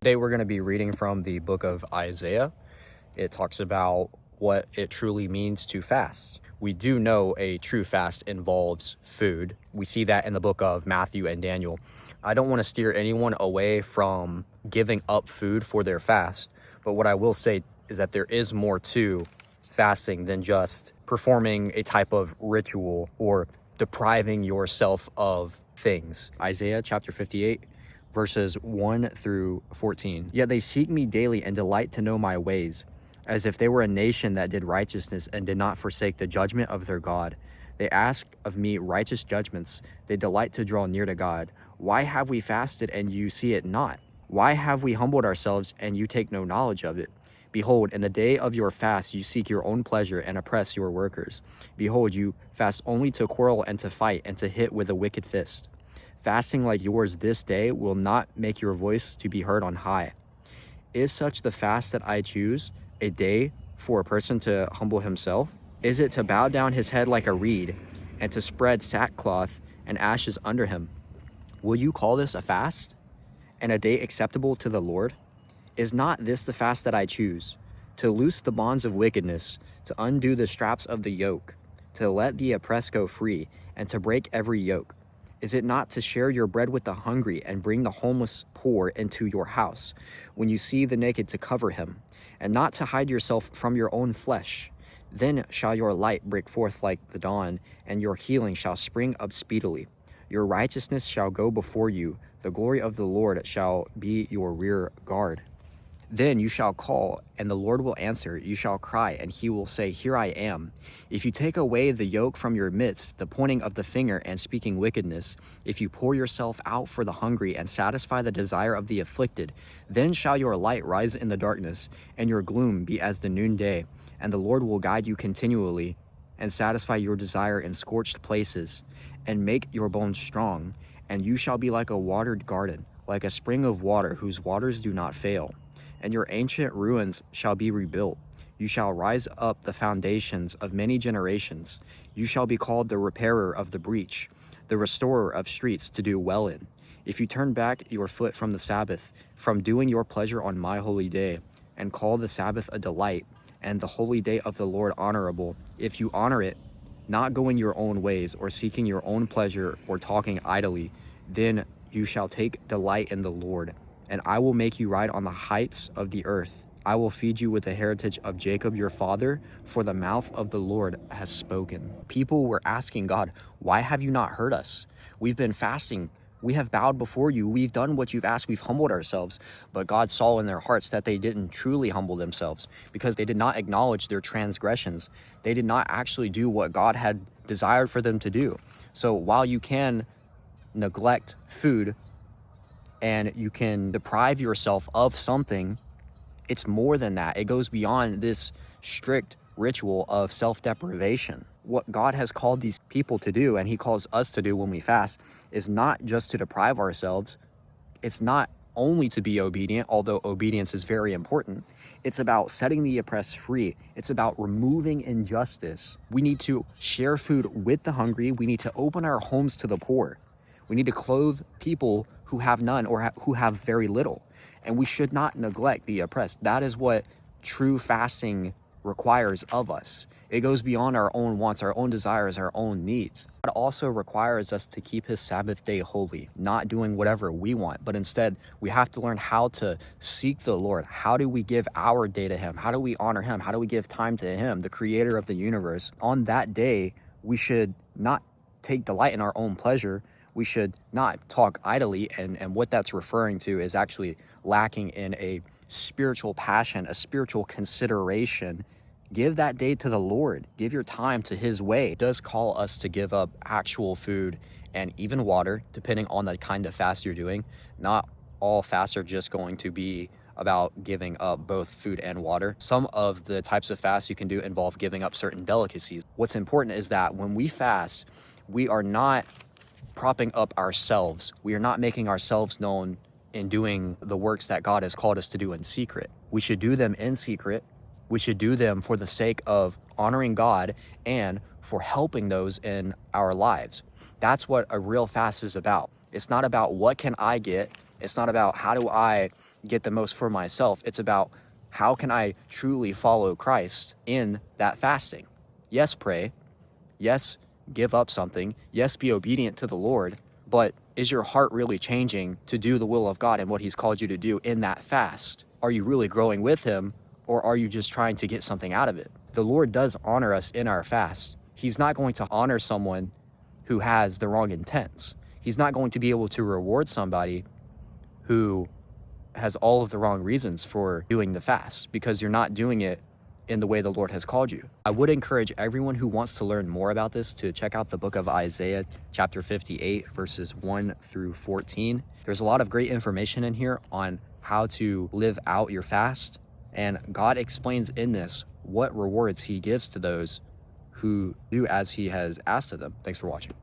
Today we're going to be reading from the book of Isaiah. It talks about what it truly means to fast. We do know a true fast involves food. We see that in the book of Matthew and Daniel. I don't want to steer anyone away from giving up food for their fast, but what I will say is that there is more to fasting than just performing a type of ritual or depriving yourself of things. Isaiah chapter 58, verses 1 through 14. Yet they seek me daily and delight to know my ways, as if they were a nation that did righteousness and did not forsake the judgment of their God. They ask of me righteous judgments. They delight to draw near to God. Why have we fasted and you see it not? Why have we humbled ourselves and you take no knowledge of it? Behold, in the day of your fast you seek your own pleasure and oppress your workers. Behold, you fast only to quarrel and to fight and to hit with a wicked fist. Fasting like yours this day will not make your voice to be heard on high. Is such the fast that I choose, a day for a person to humble himself? Is it to bow down his head like a reed, and to spread sackcloth and ashes under him? Will you call this a fast, and a day acceptable to the Lord? Is not this the fast that I choose, to loose the bonds of wickedness, to undo the straps of the yoke, to let the oppressed go free, and to break every yoke? Is it not to share your bread with the hungry and bring the homeless poor into your house, when you see the naked to cover him, and not to hide yourself from your own flesh? Then shall your light break forth like the dawn, and your healing shall spring up speedily. Your righteousness shall go before you, the glory of the Lord shall be your rear guard. Then you shall call, and the Lord will answer. You shall cry, and he will say, Here I am. If you take away the yoke from your midst, the pointing of the finger and speaking wickedness, if you pour yourself out for the hungry and satisfy the desire of the afflicted, then shall your light rise in the darkness, and your gloom be as the noonday. And the Lord will guide you continually, and satisfy your desire in scorched places, and make your bones strong. And you shall be like a watered garden, like a spring of water whose waters do not fail. And your ancient ruins shall be rebuilt. You shall rise up the foundations of many generations. You shall be called the repairer of the breach, the restorer of streets to do well in. If you turn back your foot from the Sabbath, from doing your pleasure on my holy day, and call the Sabbath a delight, and the holy day of the Lord honorable, if you honor it, not going your own ways, or seeking your own pleasure, or talking idly, then you shall take delight in the Lord. And I will make you ride on the heights of the earth. I will feed you with the heritage of Jacob your father, for the mouth of the Lord has spoken. People were asking God, why have you not heard us? We've been fasting. We have bowed before you. We've done what you've asked. We've humbled ourselves. But God saw in their hearts that they didn't truly humble themselves, because they did not acknowledge their transgressions. They did not actually do what God had desired for them to do. So while you can neglect food, and you can deprive yourself of something, it's more than that. It goes beyond this strict ritual of self-deprivation. What God has called these people to do, and he calls us to do when we fast, is not just to deprive ourselves. It's not only to be obedient, although obedience is very important. It's about setting the oppressed free. It's about removing injustice. We need to share food with the hungry. We need to open our homes to the poor. We need to clothe people who have none, or who have very little. And we should not neglect the oppressed. That is what true fasting requires of us. It goes beyond our own wants, our own desires, our own needs. God also requires us to keep his Sabbath day holy, not doing whatever we want, but instead we have to learn how to seek the Lord. How do we give our day to him? How do we honor him? How do we give time to him, the creator of the universe? On that day, we should not take delight in our own pleasure. We should not talk idly, and what that's referring to is actually lacking in a spiritual passion, a spiritual consideration. Give that day to the Lord. Give your time to his way. It does call us to give up actual food and even water, depending on the kind of fast you're doing. Not all fasts are just going to be about giving up both food and water. Some of the types of fasts you can do involve giving up certain delicacies. What's important is that when we fast, we are not propping up ourselves. We are not making ourselves known in doing the works that God has called us to do in secret. We should do them in secret. We should do them for the sake of honoring God and for helping those in our lives. That's what a real fast is about. It's not about what can I get. It's not about how do I get the most for myself. It's about how can I truly follow Christ in that fasting? Yes, pray. Yes, give up something. Yes, be obedient to the Lord. But is your heart really changing to do the will of God and what he's called you to do in that fast? Are you really growing with him, or are you just trying to get something out of it? The Lord does honor us in our fast. He's not going to honor someone who has the wrong intents. He's not going to be able to reward somebody who has all of the wrong reasons for doing the fast, because you're not doing it in the way the Lord has called you. I would encourage everyone who wants to learn more about this to check out the book of Isaiah, chapter 58, verses 1 through 14. There's a lot of great information in here on how to live out your fast, and God explains in this what rewards he gives to those who do as he has asked of them. Thanks for watching.